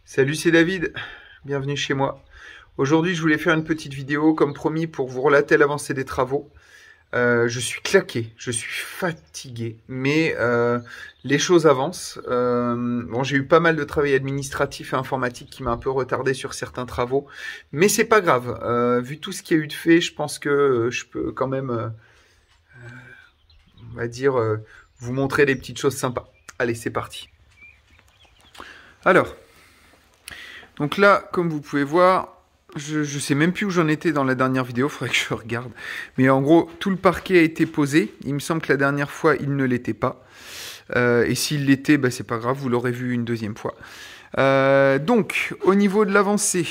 Salut, c'est David, bienvenue chez moi. Aujourd'hui, je voulais faire une petite vidéo, comme promis, pour vous relater l'avancée des travaux. Je suis claqué, je suis fatigué, mais les choses avancent. Bon, j'ai eu pas mal de travail administratif et informatique qui m'a un peu retardé sur certains travaux, mais c'est pas grave. Vu tout ce qu'il y a eu de fait, je pense que je peux quand même, on va dire, vous montrer des petites choses sympas. Allez, c'est parti. Alors... Donc là, comme vous pouvez voir, je sais même plus où j'en étais dans la dernière vidéo, il faudrait que je regarde. Mais en gros, tout le parquet a été posé. Il me semble que la dernière fois, il ne l'était pas. Et s'il l'était, bah, c'est pas grave, vous l'aurez vu une deuxième fois. Donc, au niveau de l'avancée,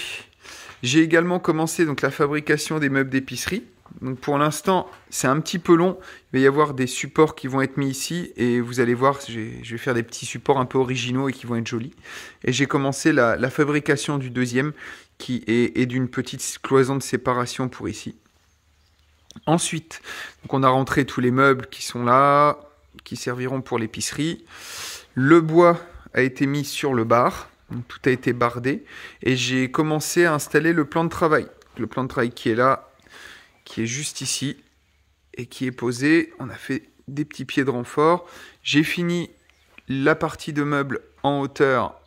j'ai également commencé donc, la fabrication des meubles d'épicerie. Donc pour l'instant, c'est un petit peu long. Il va y avoir des supports qui vont être mis ici. Et vous allez voir, je vais faire des petits supports un peu originaux et qui vont être jolis. Et j'ai commencé la fabrication du deuxième, qui est d'une petite cloison de séparation pour ici. Ensuite, donc on a rentré tous les meubles qui sont là, qui serviront pour l'épicerie. Le bois a été mis sur le bar. Donc tout a été bardé. Et j'ai commencé à installer le plan de travail. Le plan de travail qui est là, qui est juste ici et qui est posé. On a fait des petits pieds de renfort. J'ai fini la partie de meubles en hauteur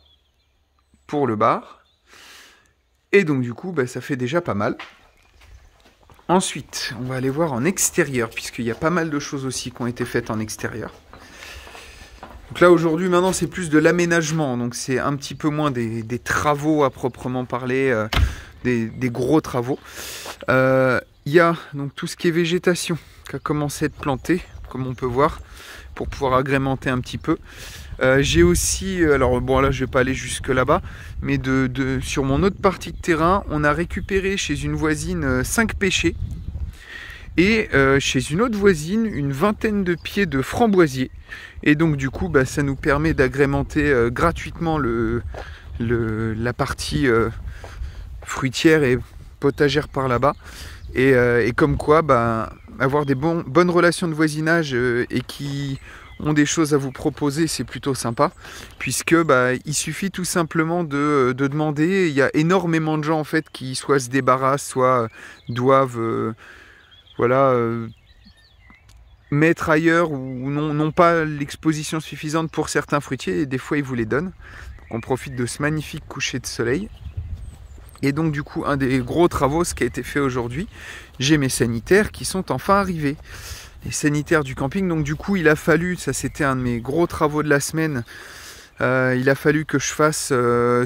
pour le bar. Et donc du coup, bah, ça fait déjà pas mal. Ensuite, on va aller voir en extérieur, puisqu'il y a pas mal de choses aussi qui ont été faites en extérieur. Donc là, aujourd'hui, maintenant, c'est plus de l'aménagement. Donc c'est un petit peu moins des travaux à proprement parler, des gros travaux. Il y a donc tout ce qui est végétation qui a commencé à être planté, comme on peut voir, pour pouvoir agrémenter un petit peu. J'ai aussi, alors bon là je vais pas aller jusque là-bas, mais sur mon autre partie de terrain, on a récupéré chez une voisine 5 pêchers et chez une autre voisine une vingtaine de pieds de framboisiers. Et donc du coup bah, ça nous permet d'agrémenter gratuitement la partie fruitière et potagère par là-bas. Et comme quoi, bah, avoir des bonnes relations de voisinage et qui ont des choses à vous proposer, c'est plutôt sympa. Puisque bah, il suffit tout simplement de demander. Il y a énormément de gens en fait qui soit se débarrassent, soit doivent mettre ailleurs ou n'ont pas l'exposition suffisante pour certains fruitiers. Et des fois, ils vous les donnent. On profite de ce magnifique coucher de soleil. Et donc du coup, un des gros travaux, ce qui a été fait aujourd'hui, j'ai mes sanitaires qui sont enfin arrivés. Les sanitaires du camping, donc du coup, il a fallu, ça c'était un de mes gros travaux de la semaine, il a fallu que je fasse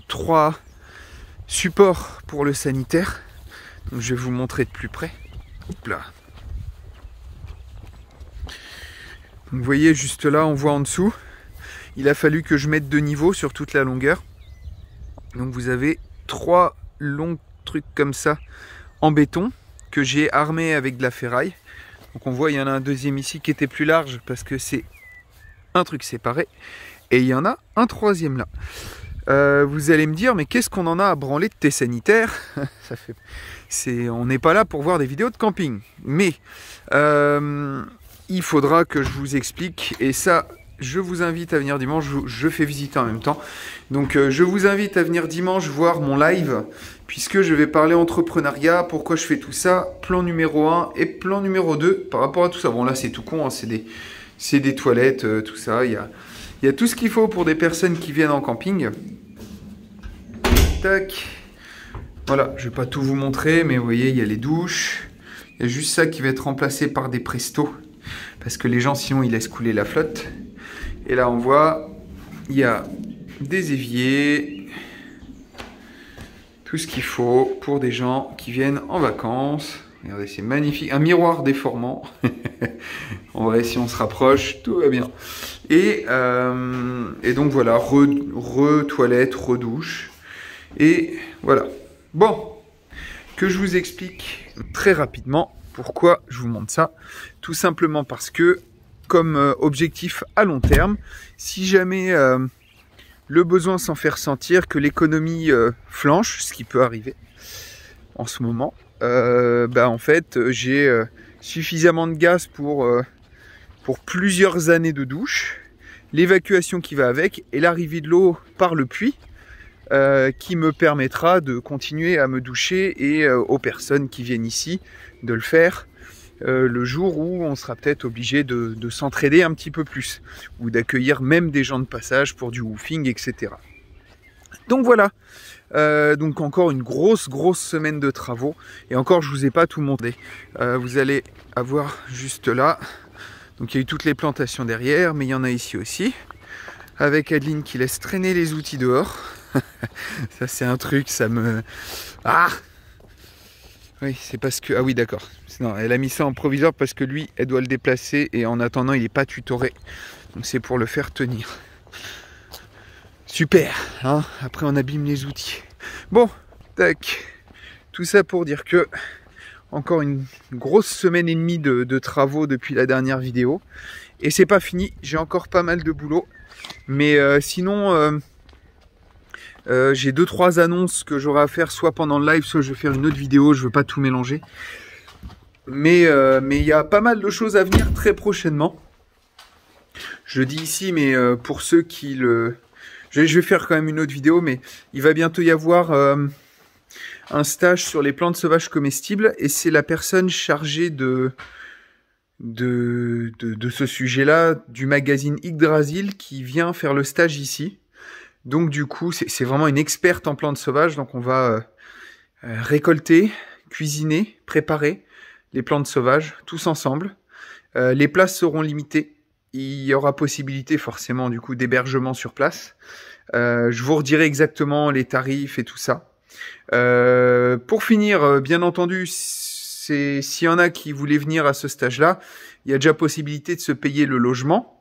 3 supports pour le sanitaire. Donc je vais vous montrer de plus près. Hop là. Donc, vous voyez, juste là, on voit en dessous, il a fallu que je mette 2 niveaux sur toute la longueur. Donc vous avez 3 longs trucs comme ça en béton que j'ai armé avec de la ferraille. Donc on voit il y en a un deuxième ici qui était plus large parce que c'est un truc séparé et il y en a un troisième là. Vous allez me dire mais qu'est-ce qu'on en a à branler de tes sanitaires? On n'est pas là pour voir des vidéos de camping, mais il faudra que je vous explique et ça je vous invite à venir dimanche, je fais visiter en même temps. Donc je vous invite à venir dimanche voir mon live, puisque je vais parler entrepreneuriat, pourquoi je fais tout ça, plan numéro 1 et plan numéro 2 par rapport à tout ça. Bon là c'est tout con, hein, c'est des toilettes, tout ça. Il y a tout ce qu'il faut pour des personnes qui viennent en camping. Tac. Voilà, je vais pas tout vous montrer, mais vous voyez, il y a les douches. Il y a juste ça qui va être remplacé par des prestos, parce que les gens sinon ils laissent couler la flotte. Et là on voit, il y a des éviers, tout ce qu'il faut pour des gens qui viennent en vacances. Regardez, c'est magnifique, un miroir déformant. En vrai, si on se rapproche, tout va bien. Et donc voilà, toilette, redouche. Et voilà. Bon, que je vous explique très rapidement pourquoi je vous montre ça. Tout simplement parce que, comme objectif à long terme, si jamais le besoin s'en fait ressentir, que l'économie flanche, ce qui peut arriver en ce moment, en fait j'ai suffisamment de gaz pour plusieurs années de douche, l'évacuation qui va avec et l'arrivée de l'eau par le puits. qui me permettra de continuer à me doucher et aux personnes qui viennent ici de le faire le jour où on sera peut-être obligé de s'entraider un petit peu plus ou d'accueillir même des gens de passage pour du woofing, etc. Donc voilà, donc encore une grosse semaine de travaux et encore je vous ai pas tout montré. Vous allez avoir juste là, donc il y a eu toutes les plantations derrière, mais il y en a ici aussi, avec Adeline qui laisse traîner les outils dehors. Ça c'est un truc, ça me... Ah! Oui, c'est parce que... Ah oui, d'accord. Non, elle a mis ça en provisoire parce que lui, elle doit le déplacer et en attendant, il n'est pas tutoré. Donc c'est pour le faire tenir. Super, hein. Après, on abîme les outils. Bon, tac. Tout ça pour dire que... Encore une grosse semaine et demie de travaux depuis la dernière vidéo. Et c'est pas fini, j'ai encore pas mal de boulot. Mais sinon... j'ai 2-3 annonces que j'aurai à faire, soit pendant le live, soit je vais faire une autre vidéo, je veux pas tout mélanger. Mais il y a pas mal de choses à venir très prochainement. Je le dis ici, mais pour ceux qui le... Je vais faire quand même une autre vidéo, mais il va bientôt y avoir un stage sur les plantes sauvages comestibles, et c'est la personne chargée de ce sujet-là, du magazine Yggdrasil, qui vient faire le stage ici. Donc du coup, c'est vraiment une experte en plantes sauvages. Donc on va récolter, cuisiner, préparer les plantes sauvages, tous ensemble. Les places seront limitées. Il y aura possibilité forcément du coup d'hébergement sur place. Je vous redirai exactement les tarifs et tout ça. Pour finir, bien entendu, s'il y en a qui voulaient venir à ce stage-là, il y a déjà possibilité de se payer le logement.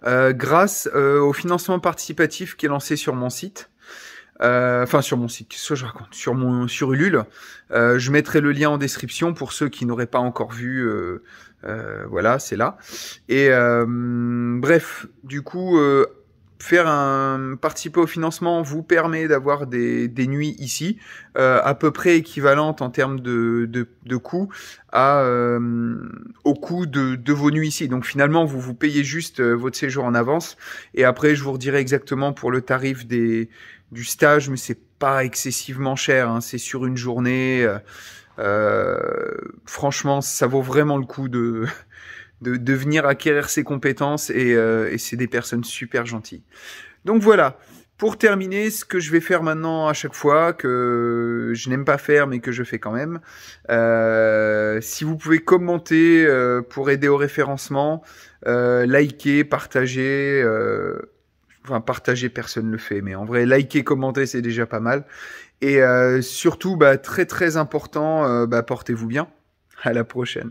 Grâce au financement participatif qui est lancé sur mon site, enfin sur mon site, qu'est-ce que je raconte, sur Ulule. Je mettrai le lien en description pour ceux qui n'auraient pas encore vu. Voilà, c'est là. Et bref, du coup, participer au financement vous permet d'avoir des nuits ici, à peu près équivalentes en termes de coûts au coût de vos nuits ici. Donc finalement, vous payez juste votre séjour en avance. Et après, je vous redirai exactement pour le tarif du stage, mais c'est pas excessivement cher, hein, c'est sur une journée. Franchement, ça vaut vraiment le coup de venir acquérir ces compétences et c'est des personnes super gentilles. Donc voilà, pour terminer, ce que je vais faire maintenant à chaque fois, que je n'aime pas faire mais que je fais quand même, si vous pouvez commenter pour aider au référencement, liker, partager, enfin partager personne ne le fait, mais en vrai liker, commenter c'est déjà pas mal. Et surtout, très important, portez-vous bien, à la prochaine.